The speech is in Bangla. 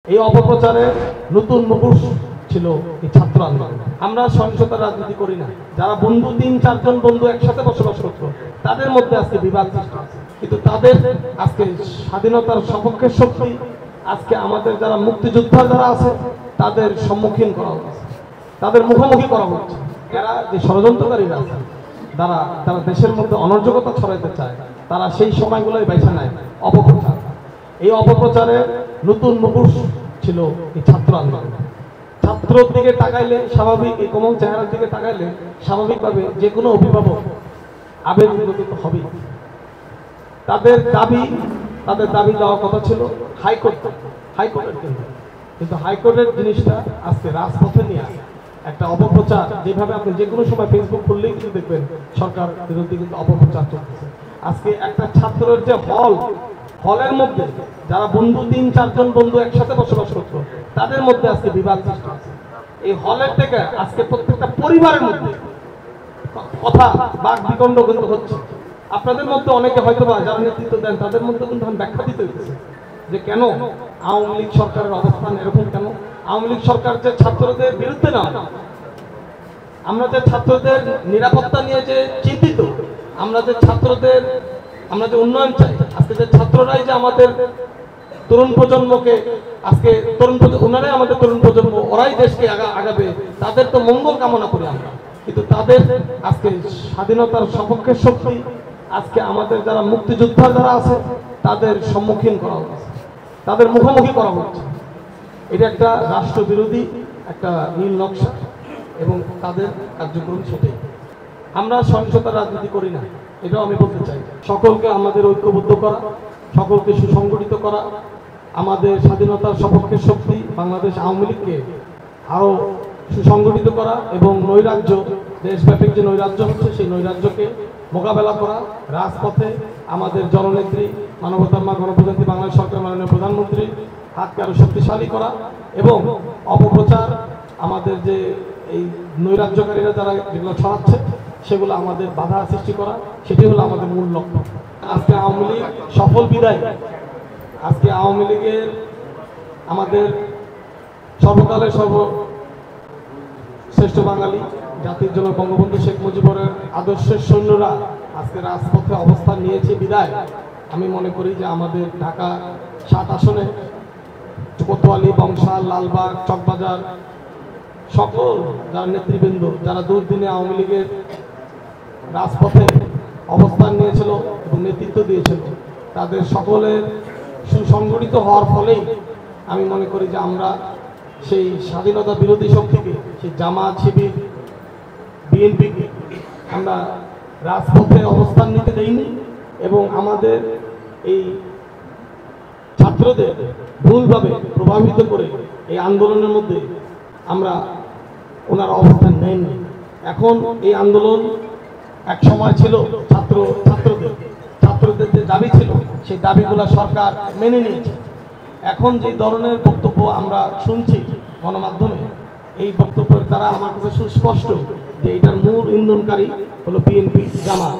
এই অপপ্রচারে নতুন মুখোশ ছিল এই ছাত্র আন্দোলন। আমরা সহিংসতার রাজনীতি করি না। যারা বন্ধু ৩-৪ জন বন্ধু একসাথে বসবাস করতো তাদের মধ্যে আজকে বিবাদ সৃষ্টি হচ্ছে, কিন্তু তাদের আজকে স্বাধীনতার সপক্ষের শক্তি আজকে আমাদের যারা মুক্তিযোদ্ধা যারা আছে তাদের সম্মুখীন করা হচ্ছে, তাদের মুখোমুখি করা হচ্ছে। এরা যে ষড়যন্ত্রকারীরা আছে তারা দেশের মধ্যে অনর্জকতা ছড়াইতে চায়, তারা সেই সময়গুলোই বেছে নেয় অপপ্রচার। এই অপপ্রচারে নতুন মুখোশ ছিল এই ছাত্র আন্দোলন। ছাত্রর দিকে তাকাইলে স্বাভাবিক, এই কোমল চেহারার দিকে তাকাইলে স্বাভাবিকভাবে যে কোনো অভিভাবক আবেগগত হবে। তাদের দাবি দেওয়ার কথা ছিল হাইকোর্টের কিন্তু হাইকোর্টের জিনিসটা আজকে রাজপথে নিয়ে আসে একটা অপপ্রচার। যেভাবে আপনি যে কোনো সময় ফেসবুক খুললেই কিন্তু দেখবেন সরকার বিরোধী কিন্তু অপপ্রচার চলতেছে। আজকে একটা ছাত্রের যে হলের মধ্যে যারা বন্ধু ৩-৪ জন বন্ধু একসাথে বসবাস করতো তাদের মধ্যে আজকে বিবাদ সৃষ্টি হচ্ছে। এই হলের থেকে আজকে প্রত্যেকটা পরিবারের মধ্যে কথা বাক বিতণ্ড কিন্তু হচ্ছে। আপনাদের মধ্যে অনেকে হয়তো বা যারা নেতৃত্ব দেন তাদের মধ্যে কিন্তু ব্যাখ্যা দিতে হচ্ছে যে কেন আওয়ামী লীগ সরকারের অবস্থান এরকম, কেন আওয়ামী লীগ সরকার যে ছাত্রদের বিরুদ্ধে না, আমরা যে ছাত্রদের নিরাপত্তা নিয়ে যে চিন্তিত, আমরা যে উন্নয়ন চাই, আজকে যে ছাত্ররাই যে আমাদের তরুণ প্রজন্মকে আজকে ওনারাই আমাদের তরুণ প্রজন্ম, ওরাই দেশকে আগাবে, তাদের তো মঙ্গল কামনা করি আমরা। কিন্তু তাদের আজকে স্বাধীনতার সপক্ষের শক্তি আজকে আমাদের যারা মুক্তিযোদ্ধা যারা আছে তাদের সম্মুখীন করা হচ্ছে, তাদের মুখোমুখি করা হচ্ছে। এটা একটা রাষ্ট্রবিরোধী একটা নীল নকশা এবং তাদের কার্যক্রম সেটাই। আমরা সহিংসতার রাজনীতি করি না, এটাও আমি বলতে চাই। সকলকে আমাদের ঐক্যবদ্ধ করা, সকলকে সুসংগঠিত করা, আমাদের স্বাধীনতার সপক্ষের শক্তি বাংলাদেশ আওয়ামী লীগকে আরও সুসংগঠিত করা এবং নৈরাজ্য, দেশব্যাপী যে নৈরাজ্য হচ্ছে সেই নৈরাজ্যকে মোকাবেলা করা, রাজপথে আমাদের জননেত্রী মানবতার মা গণপ্রজাতন্ত্রী বাংলাদেশ সরকার মাননীয় প্রধানমন্ত্রী হাতকে আরও শক্তিশালী করা এবং অপপ্রচার আমাদের যে এই নৈরাজ্যকারীরা যারা যেগুলো ছড়াচ্ছে সেগুলো আমাদের বাধা সৃষ্টি করা, সেটি হলো আমাদের মূল লক্ষ্য। আজকে আওয়ামী লীগ সফল বিদায়। আজকে আওয়ামী লীগের আমাদের সর্বকালের সর্বশ্রেষ্ঠ বাঙালি জাতির জন্য বঙ্গবন্ধু শেখ মুজিবের আদর্শের সৈন্যরা আজকে রাজপথে অবস্থান নিয়েছে বিদায়। আমি মনে করি যে আমাদের ঢাকা ৭ আসনে কোতোয়ালি, বংশাল, লালবাগ, চকবাজার সকল যারা নেতৃবৃন্দ যারা দুর্দিনে আওয়ামী লীগের রাজপথে অবস্থান নিয়েছিল এবং নেতৃত্ব দিয়েছিল, তাদের সকলের সুসংগঠিত হওয়ার ফলেই আমি মনে করি যে আমরা সেই স্বাধীনতা বিরোধী শক্তিকে, সেই জামাত, শিবির, বিএনপিকে আমরা রাজপথে অবস্থান নিতে দেইনি এবং আমাদের এই ছাত্রদের ভুলভাবে প্রভাবিত করে এই আন্দোলনের মধ্যে ওনারা অবস্থান নেননি। এখন এই আন্দোলন এক সময় ছিল ছাত্রদের যে দাবি ছিল সেই দাবিগুলো সরকার মেনে নিয়েছে। এখন যে ধরনের বক্তব্য আমরা শুনছি গণমাধ্যমে, এই বক্তব্যের দ্বারা আমার কাছে সুস্পষ্ট যে এটার মূল ইন্ধনকারী হলো বিএনপি, জামাত।